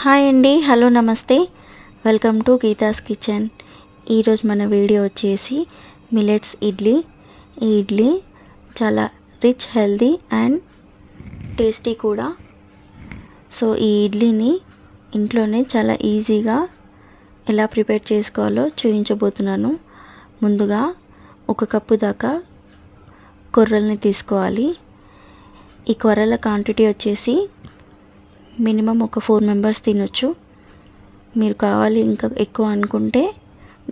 Hi అండి, hello, నమస్తే. Welcome to Geetha's kitchen. ఈరోజు మన వీడియో వచ్చేసి మిల్లెట్స్ ఇడ్లీ. ఈ ఇడ్లీ చాలా రిచ్, హెల్దీ అండ్ టేస్టీ కూడా. సో ఈ ఇడ్లీని ఇంట్లోనే చాలా ఈజీగా ఎలా ప్రిపేర్ చేసుకోవాలో చూపించబోతున్నాను. ముందుగా 1 కప్పు దాకా కొర్రల్ని తీసుకోవాలి. ఈ కొర్రల క్వాంటిటీ వచ్చేసి మినిమం ఒక 4 మెంబర్స్ తినొచ్చు. మీరు కావాలి ఇంకా ఎక్కువ అనుకుంటే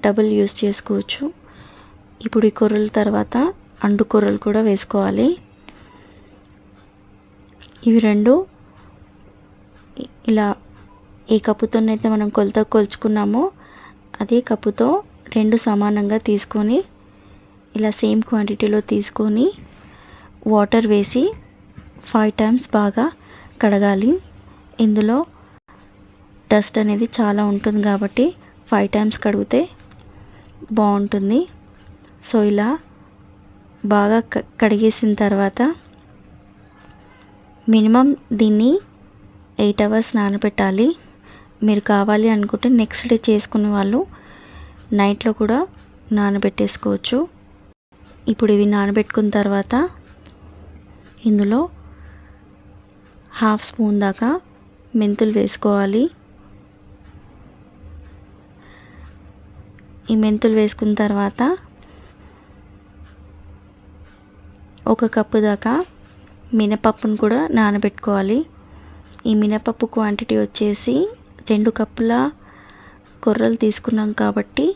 డబుల్ యూస్ చేసుకోవచ్చు. ఇప్పుడు ఈ కొర్రల తర్వాత అండు కొర్రలు కూడా వేసుకోవాలి. ఇవి రెండు ఇలా ఏ కప్పుతోనైతే మనం కొలత కొలుచుకున్నామో అదే కప్పుతో 2 సమానంగా తీసుకొని ఇలా సేమ్ క్వాంటిటీలో తీసుకొని వాటర్ వేసి 5 టైమ్స్ బాగా కడగాలి. ఇందులో డస్ట్ అనేది చాలా ఉంటుంది కాబట్టి 5 టైమ్స్ కడిగితే బాగుంటుంది. సో ఇలా బాగా కడిగేసిన తర్వాత మినిమం దీన్ని 8 అవర్స్ నానబెట్టాలి. మీరు కావాలి అనుకుంటే నెక్స్ట్ డే చేసుకునే వాళ్ళు నైట్లో కూడా నానబెట్టేసుకోవచ్చు. ఇప్పుడు ఇవి నానబెట్టుకున్న తర్వాత ఇందులో 1/2 స్పూన్ దాకా మెంతులు వేసుకోవాలి. ఈ మెంతులు వేసుకున్న తర్వాత 1 కప్పు దాకా మినపప్పును కూడా నానబెట్టుకోవాలి. ఈ మినపప్పు క్వాంటిటీ వచ్చేసి 2 కప్పుల కొర్రలు తీసుకున్నాం కాబట్టి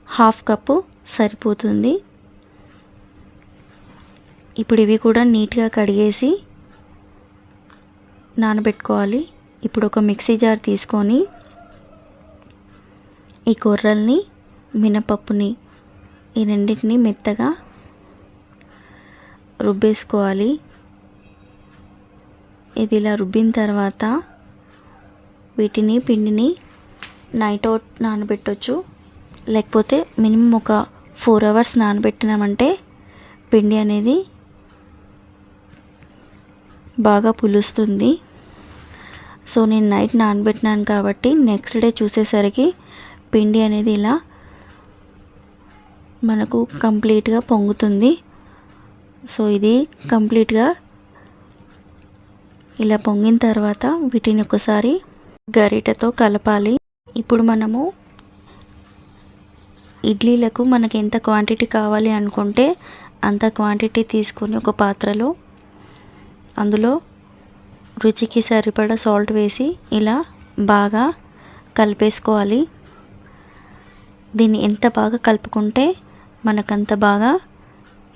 1/2 కప్పు సరిపోతుంది. ఇప్పుడు ఇవి కూడా నీట్గా కడిగేసి నానబెట్టుకోవాలి. ఇప్పుడు ఒక మిక్సీ జార్ తీసుకొని ఈ కొర్రల్ని, మినపప్పుని ఈ రెండింటిని మెత్తగా రుబ్బేసుకోవాలి. ఇది ఇలా రుబ్బిన తర్వాత పిండిని నైట్ అవుట్ నానబెట్టవచ్చు. లేకపోతే మినిమం ఒక 4 అవర్స్ నానబెట్టినామంటే పిండి అనేది బాగా పులుస్తుంది. సో నేను నైట్ నానబెట్టినాను కాబట్టి నెక్స్ట్ డే చూసేసరికి పిండి అనేది ఇలా మనకు కంప్లీట్గా పొంగుతుంది. సో ఇది కంప్లీట్గా ఇలా పొంగిన తర్వాత వీటిని ఒకసారి గరిటెతో కలపాలి. ఇప్పుడు మనము ఇడ్లీలకు మనకి ఎంత క్వాంటిటీ కావాలి అనుకుంటే అంత క్వాంటిటీ తీసుకొని ఒక పాత్రలో అందులో రుచికి సరిపడా సాల్ట్ వేసి ఇలా బాగా కలిపేసుకోవాలి. దీన్ని ఎంత బాగా కలుపుకుంటే మనకంత బాగా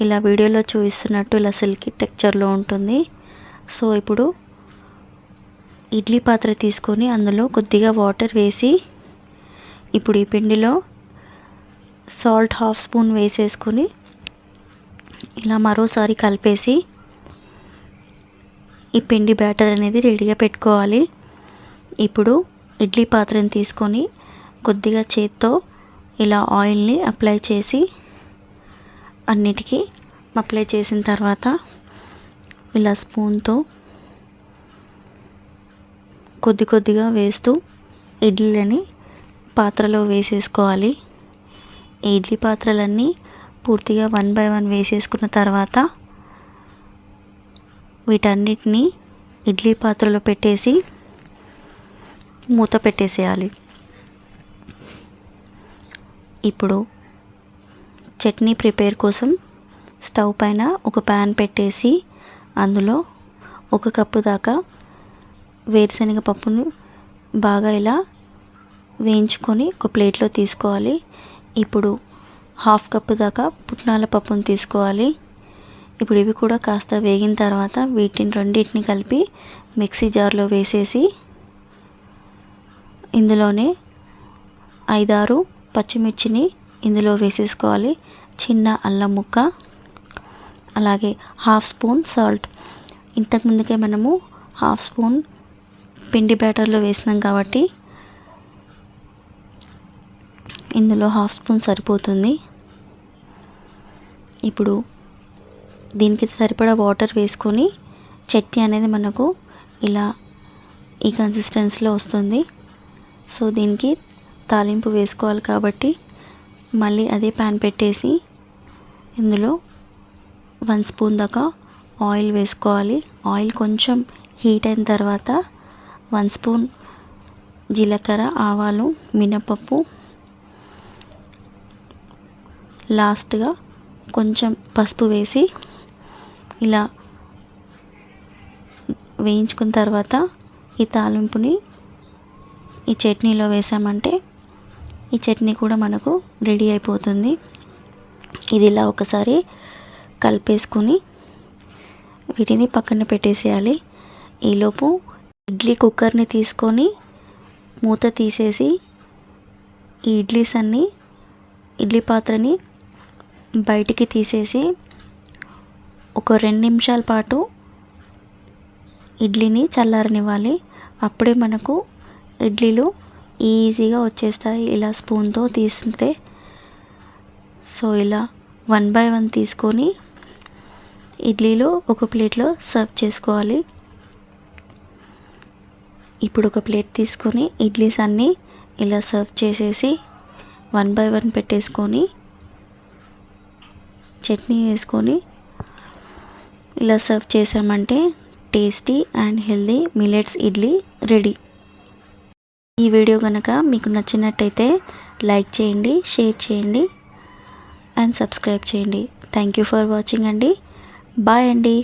ఇలా వీడియోలో చూపిస్తున్నట్టు ఇలా సిల్కీ టెక్చర్లో ఉంటుంది. సో ఇప్పుడు ఇడ్లీ పాత్ర తీసుకొని అందులో కొద్దిగా వాటర్ వేసి ఇప్పుడు ఈ పిండిలో సాల్ట్ 1/2 స్పూన్ వేసేసుకొని ఇలా మరోసారి కలిపేసి ఈ పిండి బ్యాటర్ అనేది రెడీగా పెట్టుకోవాలి. ఇప్పుడు ఇడ్లీ పాత్రని తీసుకొని కొద్దిగా చేత్తో ఇలా ఆయిల్ని అప్లై చేసి అన్నిటికీ అప్లై చేసిన తర్వాత ఇలా స్పూన్తో కొద్దిగా వేస్తూ ఇడ్లీలని పాత్రలో వేసేసుకోవాలి. ఈ ఇడ్లీ పాత్రలన్నీ పూర్తిగా 1 బై 1 వేసేసుకున్న తర్వాత వీటన్నిటిని ఇడ్లీ పాత్రలో పెట్టేసి మూత పెట్టేసేయాలి. ఇప్పుడు చట్నీ ప్రిపేర్ కోసం స్టవ్ పైన ఒక ప్యాన్ పెట్టేసి అందులో 1 కప్పు దాకా వేరుశనగ పప్పును బాగా ఇలా వేయించుకొని ఒక ప్లేట్లో తీసుకోవాలి. ఇప్పుడు 1/2 కప్పు దాకా పుట్నాల పప్పును తీసుకోవాలి. ఇప్పుడు ఇవి కూడా కాస్త వేగిన తర్వాత రెండింటిని కలిపి మిక్సీ జార్లో వేసేసి ఇందులోనే 5-6 పచ్చిమిర్చిని ఇందులో వేసేసుకోవాలి. చిన్న అల్లం ముక్క, అలాగే 1/2 స్పూన్ సాల్ట్. ఇంతకుముందుకే మనము 1/2 స్పూన్ పిండి బ్యాటర్లో వేసినాం కాబట్టి ఇందులో 1/2 స్పూన్ సరిపోతుంది. ఇప్పుడు దీనికి సరిపడా వాటర్ వేసుకొని చట్నీ అనేది మనకు ఇలా ఈ కన్సిస్టెన్సీలో వస్తుంది. సో దీనికి తాలింపు వేసుకోవాలి కాబట్టి మళ్ళీ అదే ప్యాన్ పెట్టేసి ఇందులో 1 స్పూన్ దాకా ఆయిల్ వేసుకోవాలి. ఆయిల్ కొంచెం హీట్ అయిన తర్వాత 1 స్పూన్ జీలకర్ర, ఆవాలు, మినపప్పు, లాస్ట్గా కొంచెం పసుపు వేసి ఇలా వేయించుకున్న తర్వాత ఈ తాలింపుని ఈ చట్నీలో వేసామంటే ఈ చట్నీ కూడా మనకు రెడీ అయిపోతుంది. ఇది ఇలా ఒకసారి కలిపేసుకొని వీటిని పక్కన పెట్టేసేయాలి. ఈలోపు ఇడ్లీ కుక్కర్ని తీసుకొని మూత తీసేసి ఈ ఇడ్లీ పాత్రని బయటికి తీసేసి ఒక 2 నిమిషాల పాటు ఇడ్లీని చల్లారనివ్వాలి. అప్పుడే మనకు ఇడ్లీలు ఈజీగా వచ్చేస్తాయి ఇలా స్పూన్తో తీస్తే. సో ఇలా 1 బై 1 తీసుకొని ఇడ్లీలు ఒక ప్లేట్లో సర్వ్ చేసుకోవాలి. ఇప్పుడు ఒక ప్లేట్ తీసుకొని ఇడ్లీస్ అన్నీ ఇలా సర్వ్ చేసేసి 1 బై 1 పెట్టేసుకొని చట్నీ వేసుకొని ఇలా సర్వ్ చేసామంటే tasty and healthy millets idli ready. ఈ వీడియో కనుక మీకు నచ్చినట్టయితే లైక్ చేయండి, షేర్ చేయండి అండ్ సబ్స్క్రైబ్ చేయండి. థ్యాంక్ యూ ఫర్ వాచింగ్ అండి. బాయ్ అండి.